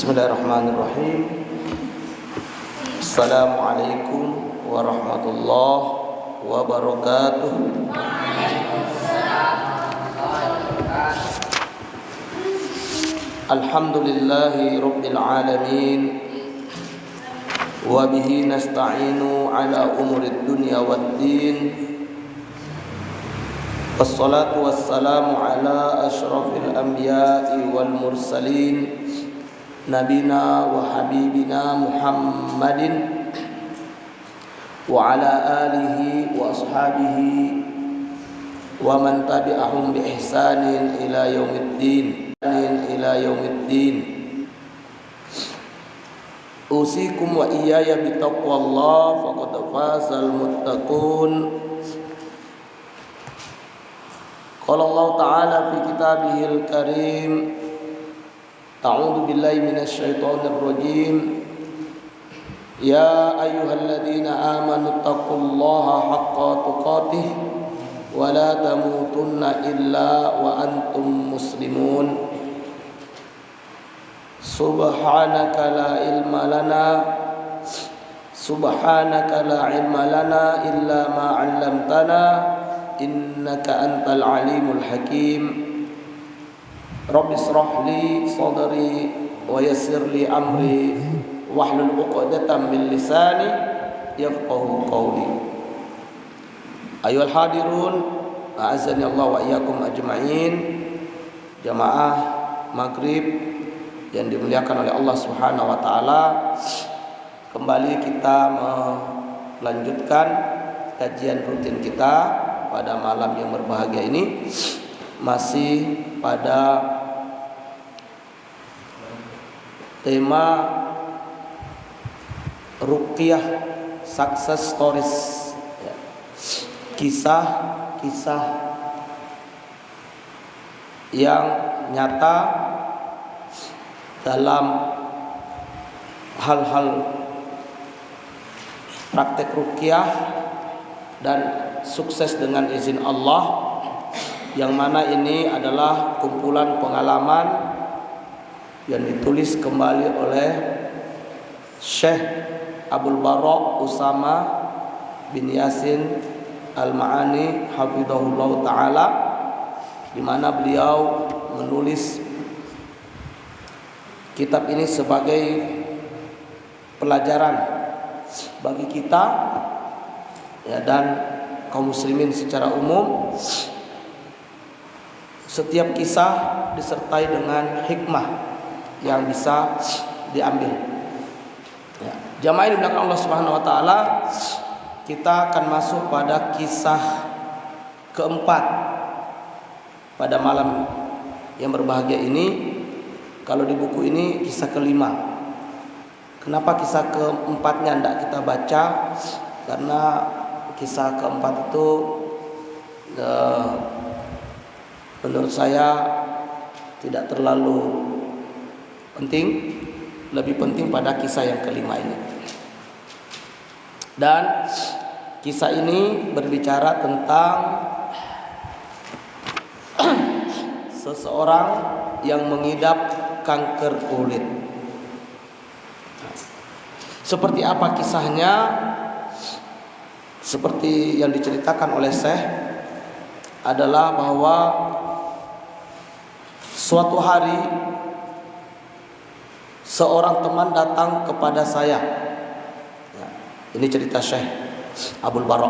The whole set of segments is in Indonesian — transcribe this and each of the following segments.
Bismillahirrahmanirrahim. Assalamualaikum warahmatullahi wabarakatuh. Alhamdulillahi rabbil alamin. Wa bihi nasta'inu ala umurid dunya waddin. Wassalatu wassalamu ala asyrafil anbiya'i wal mursalin, nabina wa habibina Muhammadin wa ala alihi wa ashabihi wa man tabi'ahum bi ihsanin ila yaumiddin. Usikum wa iyaya bi taqwallah faqad fazal muttaqun. Qala Allah Ta'ala fi kitabihil karim, a'udzu billahi minasy syaithanir rajim. Ya ayyuhalladzina amanu taqullaha haqqa tuqatih wa la tamutunna illa wa antum muslimun. Subhanaka la ilma lana illa ma 'allamtana innaka antal alimul hakim. Rabbi shrah li sadri wa yassir li amri wahlul 'uqdatam min lisani yafqahu qawli. Ayyuhal hadirun, a'azzani Allah wa iyyakum ajma'in. Jamaah maghrib yang dimuliakan oleh Allah Subhanahu wa taala, kembali kita melanjutkan kajian rutin kita pada malam yang berbahagia ini, masih pada tema ruqyah success stories, kisah-kisah yang nyata dalam hal-hal praktek ruqyah dan sukses dengan izin Allah, yang mana ini adalah kumpulan pengalaman yang ditulis kembali oleh Syekh Abdul Bara Usama bin Yasin Al-Ma'ani hafizahullah ta'ala, di mana beliau menulis kitab ini sebagai pelajaran bagi kita, ya, dan kaum muslimin secara umum. Setiap kisah disertai dengan hikmah yang bisa diambil. Ya. Jamaah di belakang Allah Subhanahu wa taala, kita akan masuk pada kisah keempat pada malam yang berbahagia ini. Kalau di buku ini kisah kelima. Kenapa kisah keempatnya tidak kita baca? Karena kisah keempat itu menurut saya tidak terlalu penting. Lebih penting pada kisah yang kelima ini. Dan kisah ini berbicara tentang seseorang yang mengidap kanker kulit. Seperti apa kisahnya? Seperti yang diceritakan oleh Syekh adalah bahwa suatu hari seorang teman datang kepada saya. Ya, ini cerita Syekh Abdul Bara.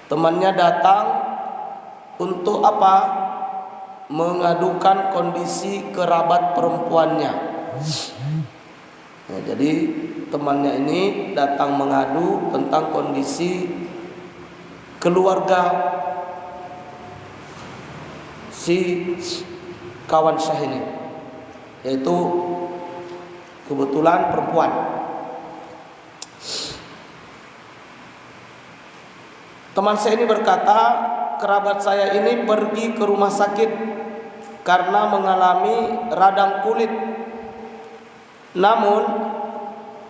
Temannya datang untuk apa? Mengadukan kondisi kerabat perempuannya. Ya, jadi temannya ini datang mengadu tentang kondisi keluarga si kawan Syekh ini, yaitu kebetulan perempuan. Teman saya ini berkata, kerabat saya ini pergi ke rumah sakit karena mengalami radang kulit. Namun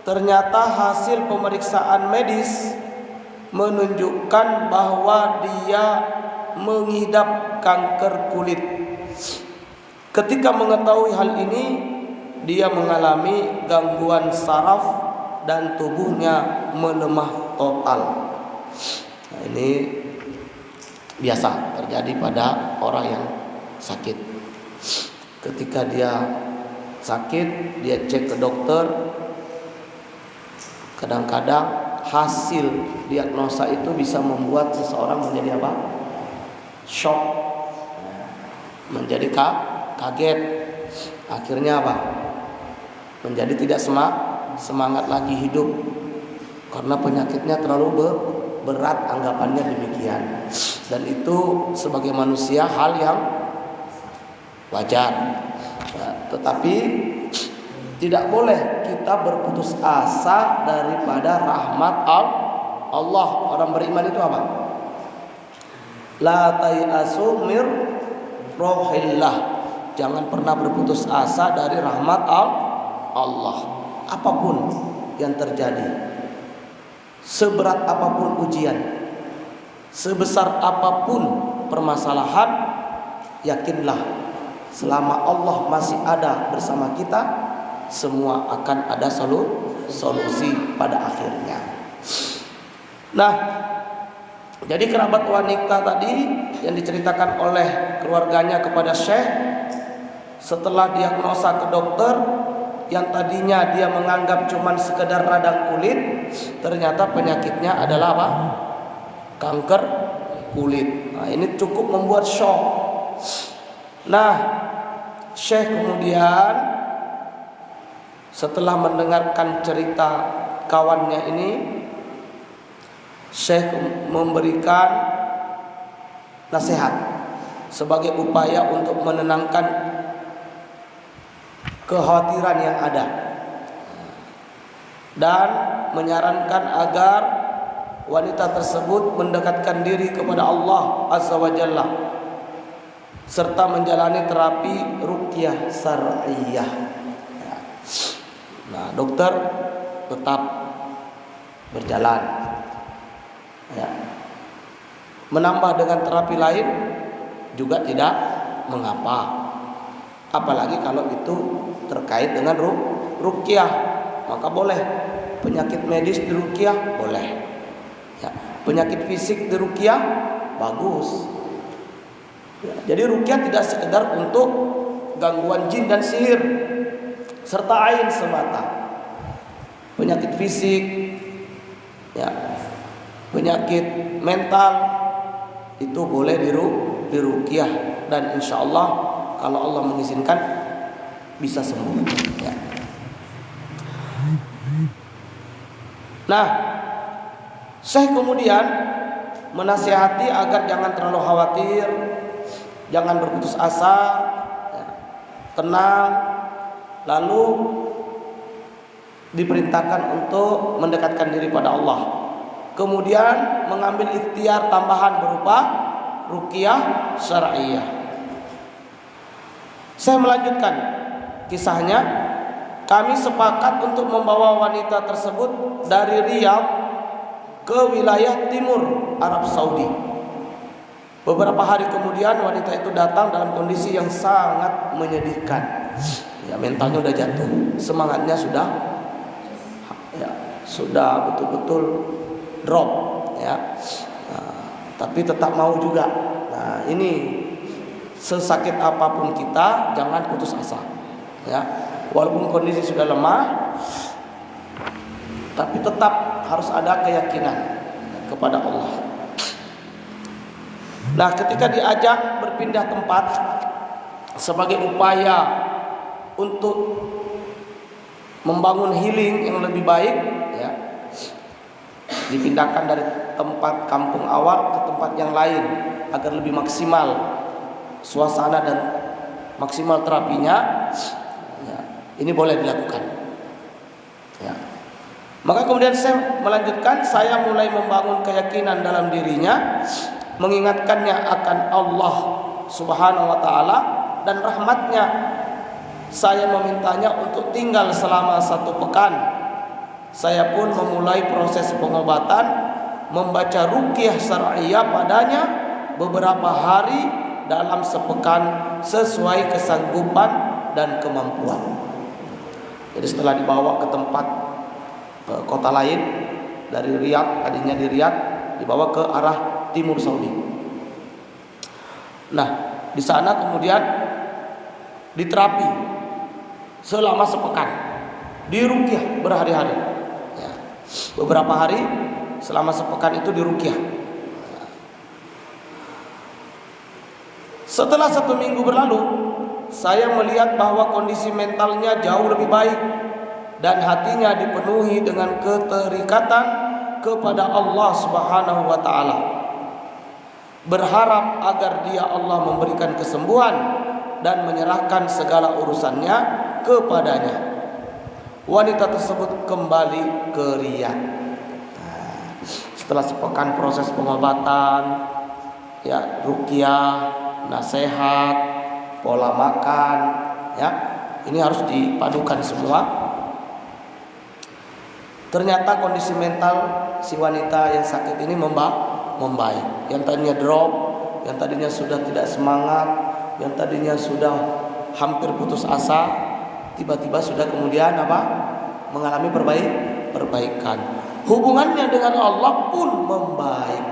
ternyata hasil pemeriksaan medis menunjukkan bahwa dia mengidap kanker kulit. Ketika mengetahui hal ini, dia mengalami gangguan saraf dan tubuhnya melemah total. Nah, ini biasa terjadi pada orang yang sakit. Ketika dia sakit, dia cek ke dokter, kadang-kadang hasil diagnosa itu bisa membuat seseorang menjadi apa? Shock, menjadi kaget. Akhirnya apa? Menjadi tidak semangat lagi hidup karena penyakitnya terlalu berat, anggapannya demikian. Dan itu sebagai manusia hal yang wajar. Tetapi tidak boleh kita berputus asa daripada rahmat Allah. Orang beriman itu apa? La tayasu mir rohillah. Jangan pernah berputus asa dari rahmat Allah. Apapun yang terjadi, seberat apapun ujian, sebesar apapun permasalahan, yakinlah selama Allah masih ada bersama kita, semua akan ada solusi pada akhirnya. Nah, jadi kerabat wanita tadi yang diceritakan oleh keluarganya kepada Syekh, setelah diagnosa ke dokter, yang tadinya dia menganggap cuma sekedar radang kulit, ternyata penyakitnya adalah apa? Kanker kulit. Nah, ini cukup membuat shock. Nah, Syekh kemudian setelah mendengarkan cerita kawannya ini, Syekh memberikan nasihat sebagai upaya untuk menenangkan kekhawatiran yang ada, dan menyarankan agar wanita tersebut mendekatkan diri kepada Allah Azza wa Jalla serta menjalani terapi ruqyah syar'iyyah. Nah, dokter tetap berjalan, ya. Menambah dengan terapi lain juga tidak mengapa. Apalagi kalau itu terkait dengan ruqyah, maka boleh. Penyakit medis di ruqyah boleh, ya. Penyakit fisik di ruqyah bagus, ya. Jadi ruqyah tidak sekedar untuk gangguan jin dan sihir serta ain semata. Penyakit fisik, ya, penyakit mental itu boleh di ruqyah, dan insya Allah kalau Allah mengizinkan bisa sembuh, ya. Nah, Syekh kemudian menasihati agar jangan terlalu khawatir, jangan berputus asa, ya, tenang. Lalu diperintahkan untuk mendekatkan diri pada Allah. Kemudian mengambil ikhtiar tambahan berupa ruqyah syar'iyyah. Saya melanjutkan kisahnya. Kami sepakat untuk membawa wanita tersebut dari Riyadh ke wilayah timur Arab Saudi. Beberapa hari kemudian wanita itu datang dalam kondisi yang sangat menyedihkan. Ya, mentalnya udah jatuh, semangatnya sudah betul-betul drop, ya. Nah, tapi tetap mau juga. Nah, ini sesakit apapun kita jangan putus asa, ya. Walaupun kondisi sudah lemah, tapi tetap harus ada keyakinan kepada Allah. Nah, ketika diajak berpindah tempat sebagai upaya untuk membangun healing yang lebih baik, ya, dipindahkan dari tempat kampung awal ke tempat yang lain agar lebih maksimal suasana dan maksimal terapinya, ya, ini boleh dilakukan, ya. Maka kemudian saya melanjutkan, saya mulai membangun keyakinan dalam dirinya, mengingatkannya akan Allah Subhanahu wa ta'ala dan rahmatnya. Saya memintanya untuk tinggal selama 1 pekan. Saya pun memulai proses pengobatan, membaca ruqyah syar'iyyah padanya beberapa hari dalam sepekan sesuai kesanggupan dan kemampuan. Jadi setelah dibawa ke tempat kota lain dari Riyadh, tadinya di Riyadh, dibawa ke arah timur Saudi. Nah, di sana kemudian diterapi selama sepekan, diruqyah berhari-hari. Ya, beberapa hari selama sepekan itu diruqyah. Setelah 1 minggu berlalu, saya melihat bahwa kondisi mentalnya jauh lebih baik dan hatinya dipenuhi dengan keterikatan kepada Allah Subhanahu wa taala. Berharap agar dia Allah memberikan kesembuhan dan menyerahkan segala urusannya kepadanya. Wanita tersebut kembali ke Riyadh. Setelah sepekan proses pengobatan, ya, ruqyah, nasihat, pola makan, ya, ini harus dipadukan semua. Ternyata kondisi mental si wanita yang sakit ini membaik. Yang tadinya drop, yang tadinya sudah tidak semangat, yang tadinya sudah hampir putus asa, tiba-tiba sudah kemudian mengalami perbaikan. Hubungannya dengan Allah pun membaik,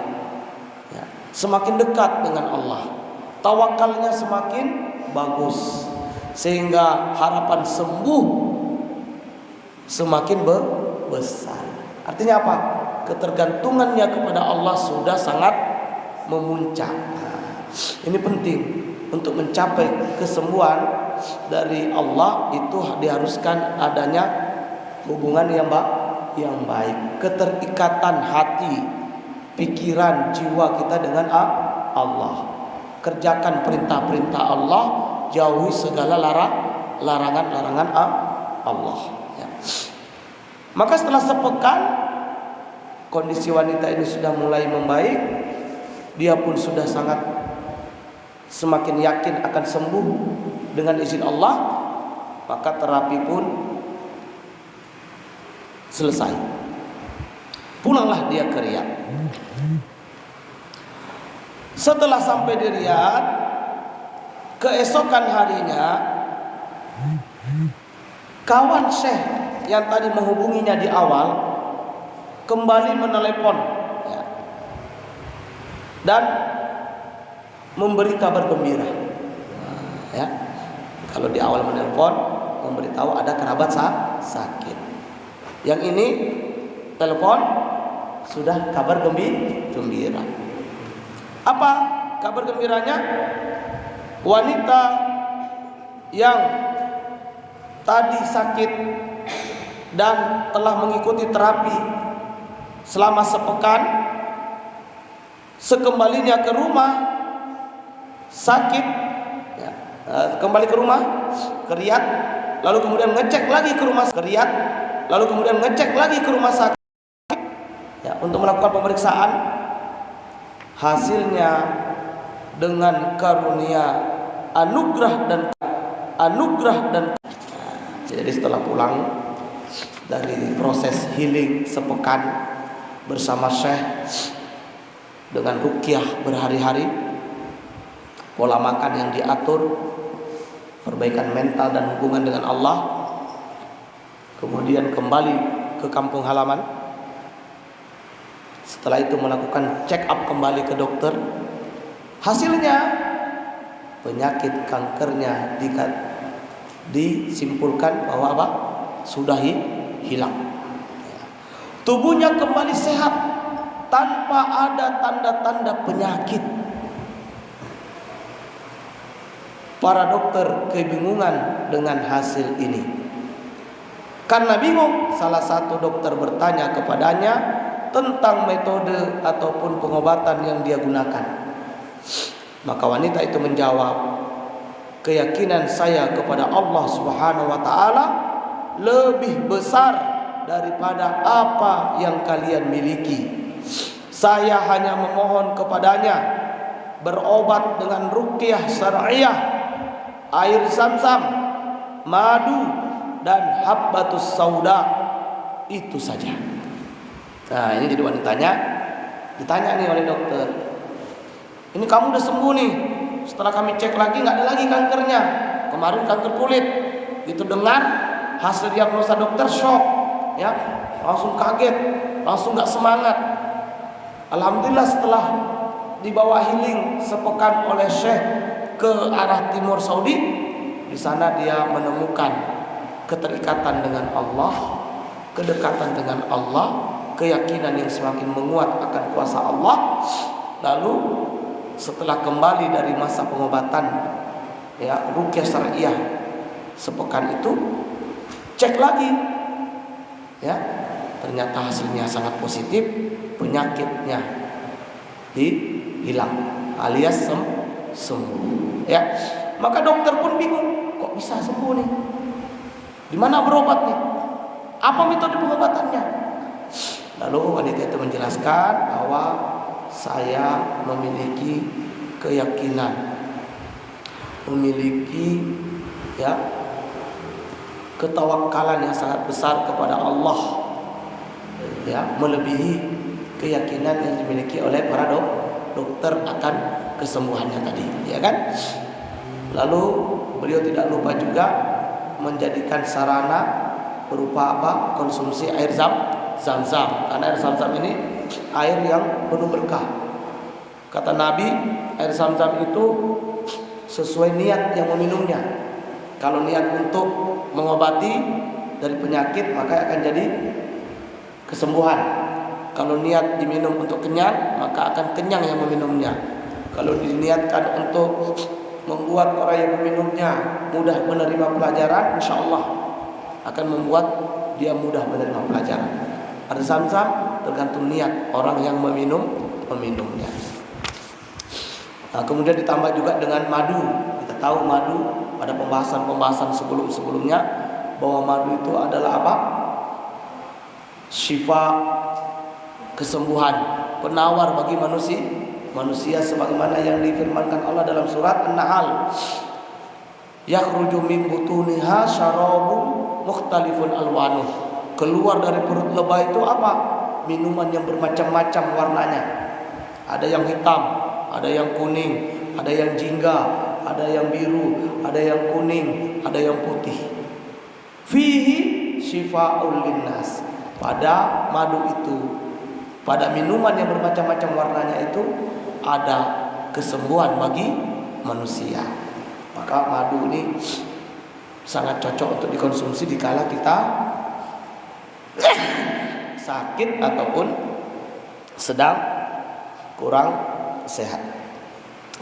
ya, semakin dekat dengan Allah. Tawakalnya semakin bagus, sehingga harapan sembuh semakin besar. Artinya apa? Ketergantungannya kepada Allah sudah sangat memuncak. Ini penting untuk mencapai kesembuhan dari Allah, itu diharuskan adanya hubungan yang baik, keterikatan hati, pikiran, jiwa kita dengan Allah. Kerjakan perintah-perintah Allah, jauhi segala larangan-larangan Allah, ya. Maka setelah sepekan kondisi wanita ini sudah mulai membaik, dia pun sudah sangat semakin yakin akan sembuh dengan izin Allah. Maka terapi pun selesai. Pulanglah dia ke Riyadh. Setelah sampai di Riyadh, keesokan harinya kawan Syekh yang tadi menghubunginya di awal kembali menelepon, ya, dan memberi kabar gembira. Ya, kalau di awal menelpon memberitahu ada kerabat sakit. Yang ini telepon sudah kabar gembira. Apa kabar gembiranya? Wanita yang tadi sakit dan telah mengikuti terapi selama sepekan, sekembalinya ke rumah sakit, ya, kembali ke rumah ke Riyadh, lalu kemudian ngecek lagi ke rumah ke Riyadh, lalu kemudian ngecek lagi ke rumah sakit, ya, untuk melakukan pemeriksaan. Hasilnya dengan karunia anugerah dan jadi setelah pulang dari proses healing sepekan bersama Syekh dengan ruqyah berhari-hari, pola makan yang diatur, perbaikan mental dan hubungan dengan Allah, kemudian kembali ke kampung halaman. Setelah itu melakukan check up kembali ke dokter. Hasilnya penyakit kankernya disimpulkan bahwa sudah hilang. Tubuhnya kembali sehat tanpa ada tanda-tanda penyakit. Para dokter kebingungan dengan hasil ini. Karena bingung, salah satu dokter bertanya kepadanya tentang metode ataupun pengobatan yang dia gunakan. Maka wanita itu menjawab, keyakinan saya kepada Allah Subhanahu wa taala lebih besar daripada apa yang kalian miliki. Saya hanya memohon kepadanya berobat dengan ruqyah syar'iyah, air zam-zam, madu dan habbatus sauda, itu saja. Nah, ini jadi wanitanya ditanya nih oleh dokter, ini kamu udah sembuh nih, setelah kami cek lagi nggak ada lagi kankernya, kemarin kanker kulit. Itu dengar hasil diagnosa dokter shock, ya, langsung kaget, langsung nggak semangat. Alhamdulillah setelah dibawa healing sepekan oleh Syekh ke arah timur Saudi, di sana dia menemukan keterikatan dengan Allah, kedekatan dengan Allah, keyakinan yang semakin menguat akan kuasa Allah. Lalu setelah kembali dari masa pengobatan, ya, ruqyah syariah sepekan itu, cek lagi, ya, ternyata hasilnya sangat positif, penyakitnya hilang alias sembuh, ya. Maka dokter pun bingung, kok bisa sembuh nih? Di mana berobatnya? Apa metode pengobatannya? Lalu wanita itu menjelaskan bahwa saya memiliki keyakinan, memiliki, ya, ketawakalan yang sangat besar kepada Allah, ya, melebihi keyakinan yang dimiliki oleh para dokter akan kesembuhannya tadi, ya kan? Lalu beliau tidak lupa juga menjadikan sarana berupa apa? Konsumsi air zam-zam. Karena air zam-zam ini air yang penuh berkah. Kata Nabi, air zam-zam itu sesuai niat yang meminumnya. Kalau niat untuk mengobati dari penyakit, maka akan jadi kesembuhan. Kalau niat diminum untuk kenyang, maka akan kenyang yang meminumnya. Kalau diniatkan untuk membuat orang yang meminumnya mudah menerima pelajaran, insya Allah akan membuat dia mudah menerima pelajaran. Air zam-zam tergantung niat orang yang meminumnya. Nah, kemudian ditambah juga dengan madu. Kita tahu madu pada pembahasan sebelumnya bahwa madu itu adalah apa? Syifa, kesembuhan, penawar bagi manusia sebagaimana yang difirmankan Allah dalam surat An-Nahl. Yakhruju min butuniha syarabun mukhtalifun alwanuh. Keluar dari perut lebah itu apa? Minuman yang bermacam-macam warnanya. Ada yang hitam, ada yang kuning, ada yang jingga, ada yang biru, ada yang kuning, ada yang putih. Fihi syifa'ul linnas. Pada madu itu, pada minuman yang bermacam-macam warnanya itu ada kesembuhan bagi manusia. Maka madu ini sangat cocok untuk dikonsumsi dikala kita sakit ataupun sedang kurang sehat.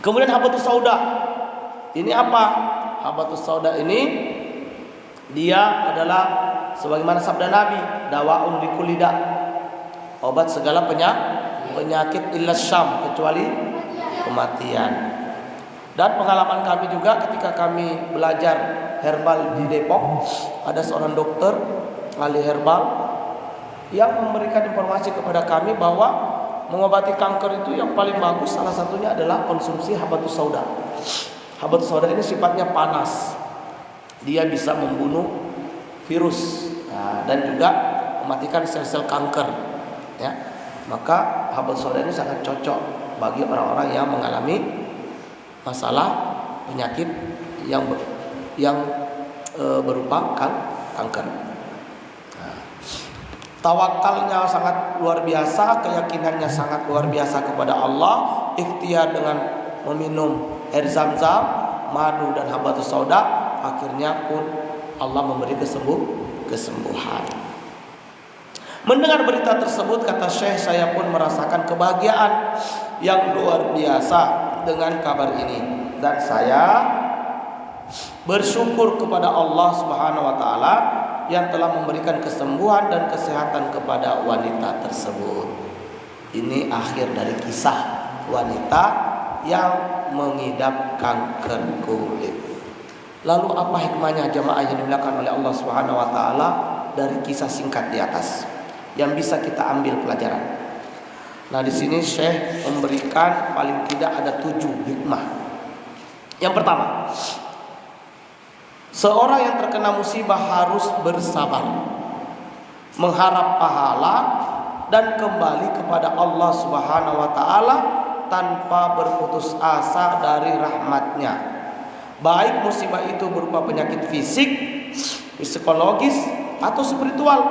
Kemudian habatus sauda. Ini apa? Habatus sauda ini dia adalah sebagaimana sabda Nabi, dawaun likulli da, obat segala penyakit illa syam, kecuali kematian. Dan pengalaman kami juga ketika kami belajar herbal di Depok, ada seorang dokter ahli herbal yang memberikan informasi kepada kami bahwa mengobati kanker itu yang paling bagus salah satunya adalah konsumsi habatus sauda. Habatus sauda ini sifatnya panas, dia bisa membunuh virus, nah, dan juga mematikan sel-sel kanker, ya. Maka habatus sauda ini sangat cocok bagi orang-orang yang mengalami masalah penyakit yang berupa kanker. Tawakalnya sangat luar biasa, keyakinannya sangat luar biasa kepada Allah, ikhtiar dengan meminum air zam-zam, madu dan habatus sauda, akhirnya pun Allah memberi kesembuhan. Mendengar berita tersebut, kata Syekh, saya pun merasakan kebahagiaan yang luar biasa dengan kabar ini, dan saya bersyukur kepada Allah Subhanahu wa taala yang telah memberikan kesembuhan dan kesehatan kepada wanita tersebut. Ini akhir dari kisah wanita yang mengidap kanker kulit. Lalu apa hikmahnya jamaah yang dimuliakan oleh Allah Subhanahu wa taala dari kisah singkat di atas yang bisa kita ambil pelajaran? Nah, di sini Syekh memberikan paling tidak ada 7 hikmah. Yang pertama, seorang yang terkena musibah harus bersabar, mengharap pahala dan kembali kepada Allah Subhanahu wa taala tanpa berputus asa dari rahmatnya. Baik musibah itu berupa penyakit fisik, psikologis atau spiritual,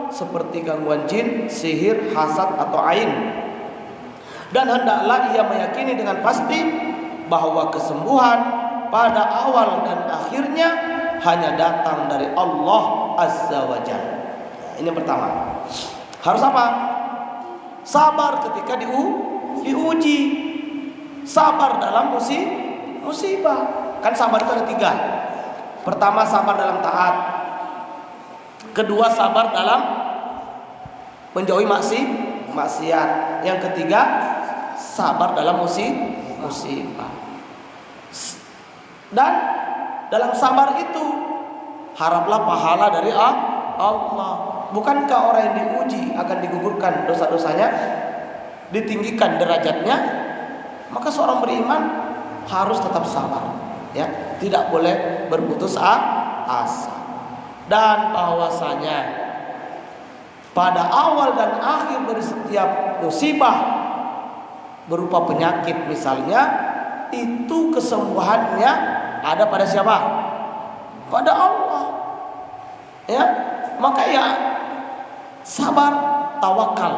seperti gangguan jin, sihir, hasad atau ain. Dan hendaklah ia meyakini dengan pasti bahwa kesembuhan pada awal dan akhirnya hanya datang dari Allah Azza wa Jalla. Ini yang pertama. Harus apa? Sabar ketika diuji. Sabar dalam musibah. Kan sabar itu ada 3. Pertama, sabar dalam taat. Kedua, sabar dalam menjauhi maksiat. Yang ketiga, sabar dalam musibah. Dan dalam sabar itu haraplah pahala dari Allah. Bukankah orang yang diuji akan digugurkan dosa-dosanya, ditinggikan derajatnya? Maka seorang beriman harus tetap sabar, ya, tidak boleh berputus asa. Dan bahwasanya pada awal dan akhir dari setiap musibah berupa penyakit misalnya, itu kesembuhannya ada pada siapa? Pada Allah. Ya, maka ya sabar, tawakal,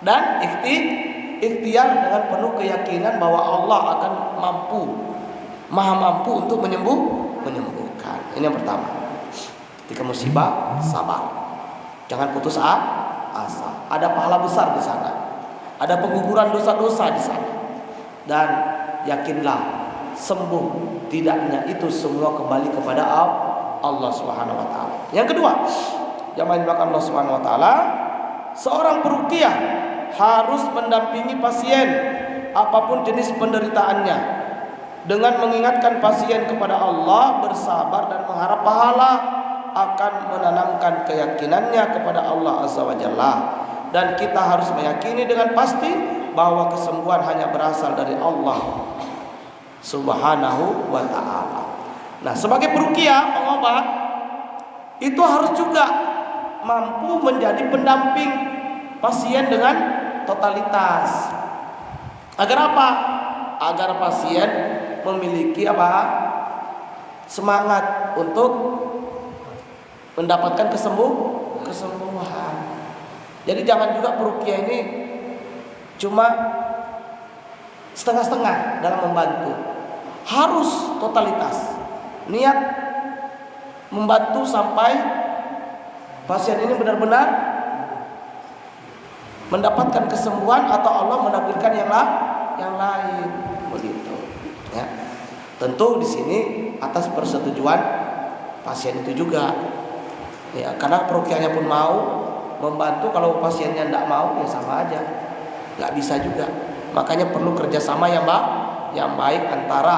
dan ikhtiar dengan penuh keyakinan bahwa Allah akan maha mampu untuk menyembuhkan. Ini yang pertama. Ketika musibah, sabar. Jangan putus asa. Ada pahala besar di sana. Ada pengguguran dosa-dosa di sana. Dan yakinlah, sembuh tidaknya itu semua kembali kepada Allah Subhanahu wa taala. Yang kedua, jamaah dimakan Allah Subhanahu wa taala, seorang peruqyah harus mendampingi pasien apapun jenis penderitaannya dengan mengingatkan pasien kepada Allah, bersabar dan mengharap pahala, akan menanamkan keyakinannya kepada Allah Azza wa Jalla. Dan kita harus meyakini dengan pasti bahwa kesembuhan hanya berasal dari Allah Subhanahu wa ta'ala. Nah, sebagai peruqyah, pengobat, itu harus juga mampu menjadi pendamping pasien dengan totalitas. Agar apa? Agar pasien memiliki semangat untuk mendapatkan kesembuhan. Jadi jangan juga peruqyah ini cuma setengah-setengah dalam membantu. Harus totalitas. Niat membantu sampai pasien ini benar-benar mendapatkan kesembuhan atau Allah menakdirkan yang lain, begitu. Ya. Tentu di sini atas persetujuan pasien itu juga. Ya, karena peruqyahnya pun mau membantu, kalau pasiennya tidak mau ya sama aja, nggak bisa juga. Makanya perlu kerjasama yang baik antara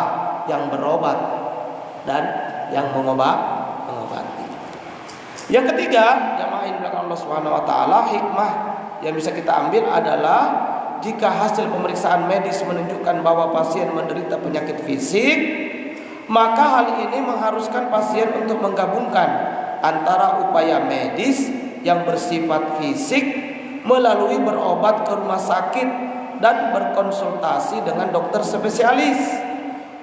yang berobat dan yang mengobati. Yang ketiga, jamaah yang dimuliakan Allah Subhanahu wa taala, hikmah yang bisa kita ambil adalah jika hasil pemeriksaan medis menunjukkan bahwa pasien menderita penyakit fisik, maka hal ini mengharuskan pasien untuk menggabungkan antara upaya medis yang bersifat fisik melalui berobat ke rumah sakit dan berkonsultasi dengan dokter spesialis,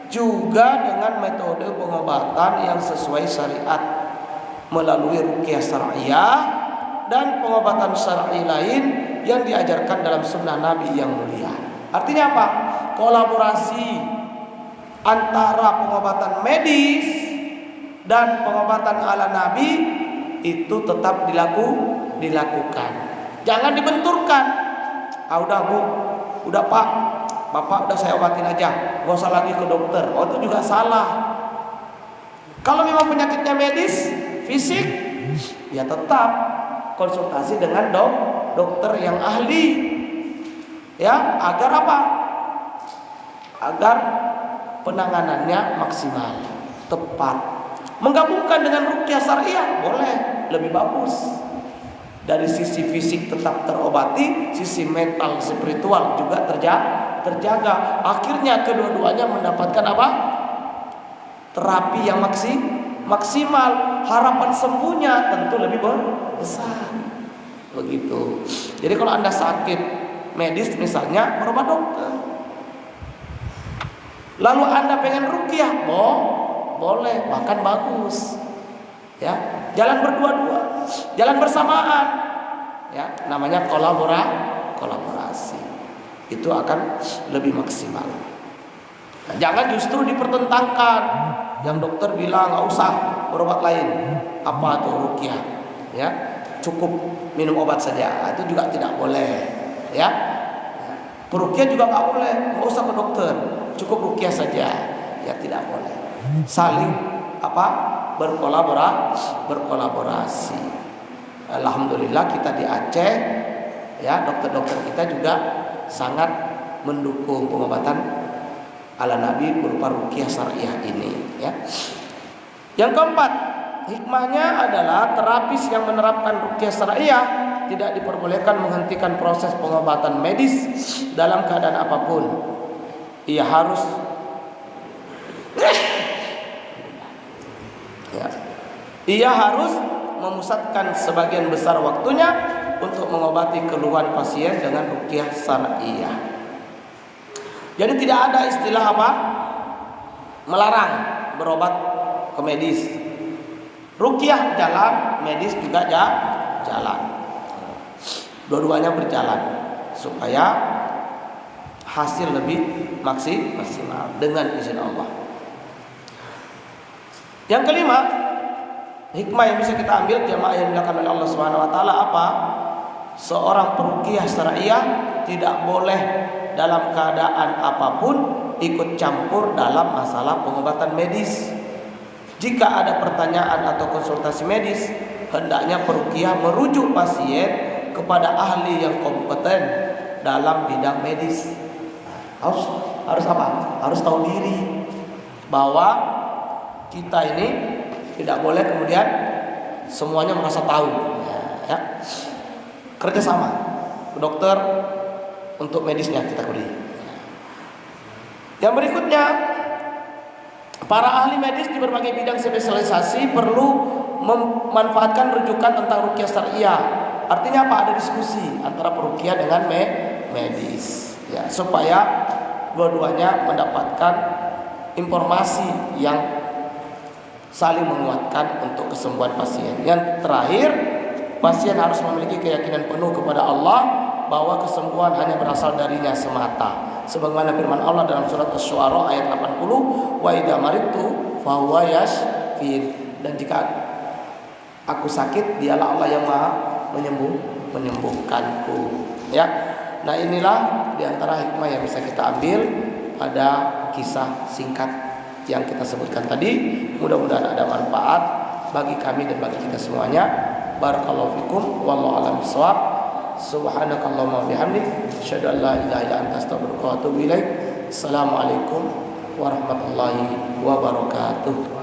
juga dengan metode pengobatan yang sesuai syariat melalui ruqyah syar'iyyah dan pengobatan syar'i lain yang diajarkan dalam sunnah Nabi yang mulia. Artinya apa? Kolaborasi antara pengobatan medis dan pengobatan ala Nabi itu tetap dilakukan. Jangan dibenturkan. Udah Bu, udah Pak, Bapak udah saya obatin aja, gak usah lagi ke dokter. Oh, itu juga salah. Kalau memang penyakitnya medis, fisik, ya tetap konsultasi dengan dokter yang ahli. Ya, agar apa? Agar penanganannya maksimal, tepat. Menggabungkan dengan ruqyah syar'iyyah boleh, lebih bagus. Dari sisi fisik tetap terobati, sisi mental spiritual juga terjaga. Akhirnya kedua-duanya mendapatkan apa? Terapi yang maksimal. Harapan sembuhnya tentu lebih besar. Begitu. Jadi kalau Anda sakit medis misalnya, berobat dokter. Lalu Anda pengen ruqyah, boleh, bahkan bagus. Ya, jalan berdua-dua, jalan bersamaan. Ya, namanya kolaborasi. Itu akan lebih maksimal. Nah, jangan justru dipertentangkan. Yang dokter bilang nggak usah berobat lain. Apa tuh ruqyah? Ya, cukup minum obat saja. Itu juga tidak boleh. Ya, ruqyah juga nggak boleh. Nggak usah ke dokter. Cukup ruqyah saja. Ya, tidak boleh. Saling berkolaborasi. Alhamdulillah kita di Aceh, ya, dokter-dokter kita juga sangat mendukung pengobatan ala Nabi berupa ruqyah syariah ini, ya. Yang keempat, hikmahnya adalah terapis yang menerapkan ruqyah syariah tidak diperbolehkan menghentikan proses pengobatan medis dalam keadaan apapun. Ia harus memusatkan sebagian besar waktunya untuk mengobati keluhan pasien dengan ruqyah syariah. Jadi tidak ada istilah melarang berobat ke medis. Ruqyah jalan, medis juga jalan. Dua-duanya berjalan supaya hasil lebih maksimal dengan izin Allah. Yang kelima, hikmah yang bisa kita ambil jamaah yang dilakukan oleh Allah Subhanahu wa taala apa? Seorang peruqyah syariah tidak boleh dalam keadaan apapun ikut campur dalam masalah pengobatan medis. Jika ada pertanyaan atau konsultasi medis, hendaknya peruqyah merujuk pasien kepada ahli yang kompeten dalam bidang medis. Harus apa? Harus tahu diri bahwa kita ini tidak boleh kemudian semuanya merasa tahu, ya. Kerjasama dokter untuk medisnya kita beri. Yang berikutnya, para ahli medis di berbagai bidang spesialisasi perlu memanfaatkan rujukan tentang ruqyah syariah. Artinya apa? Ada diskusi antara peruqyah dengan medis, ya, supaya dua-duanya mendapatkan informasi yang saling menguatkan untuk kesembuhan pasien. Yang terakhir, pasien harus memiliki keyakinan penuh kepada Allah bahwa kesembuhan hanya berasal darinya semata. Sebagaimana firman Allah dalam surat Asy-Syu'ara ayat 80, wa idza maridtu fa huwa yashfin. Dan jika aku sakit, dialah Allah yang Maha menyembuhkanku. Ya. Nah, inilah diantara hikmah yang bisa kita ambil pada kisah singkat yang kita sebutkan tadi. Mudah-mudahan ada manfaat bagi kami dan bagi kita semuanya. Barakallahu fikum wallahu a'lam bishawab. Subhanakallahumma bihamdik asyhadu an la ilaha illa anta astaghfiruka wa atubu ilaik. Assalamualaikum warahmatullahi wabarakatuh.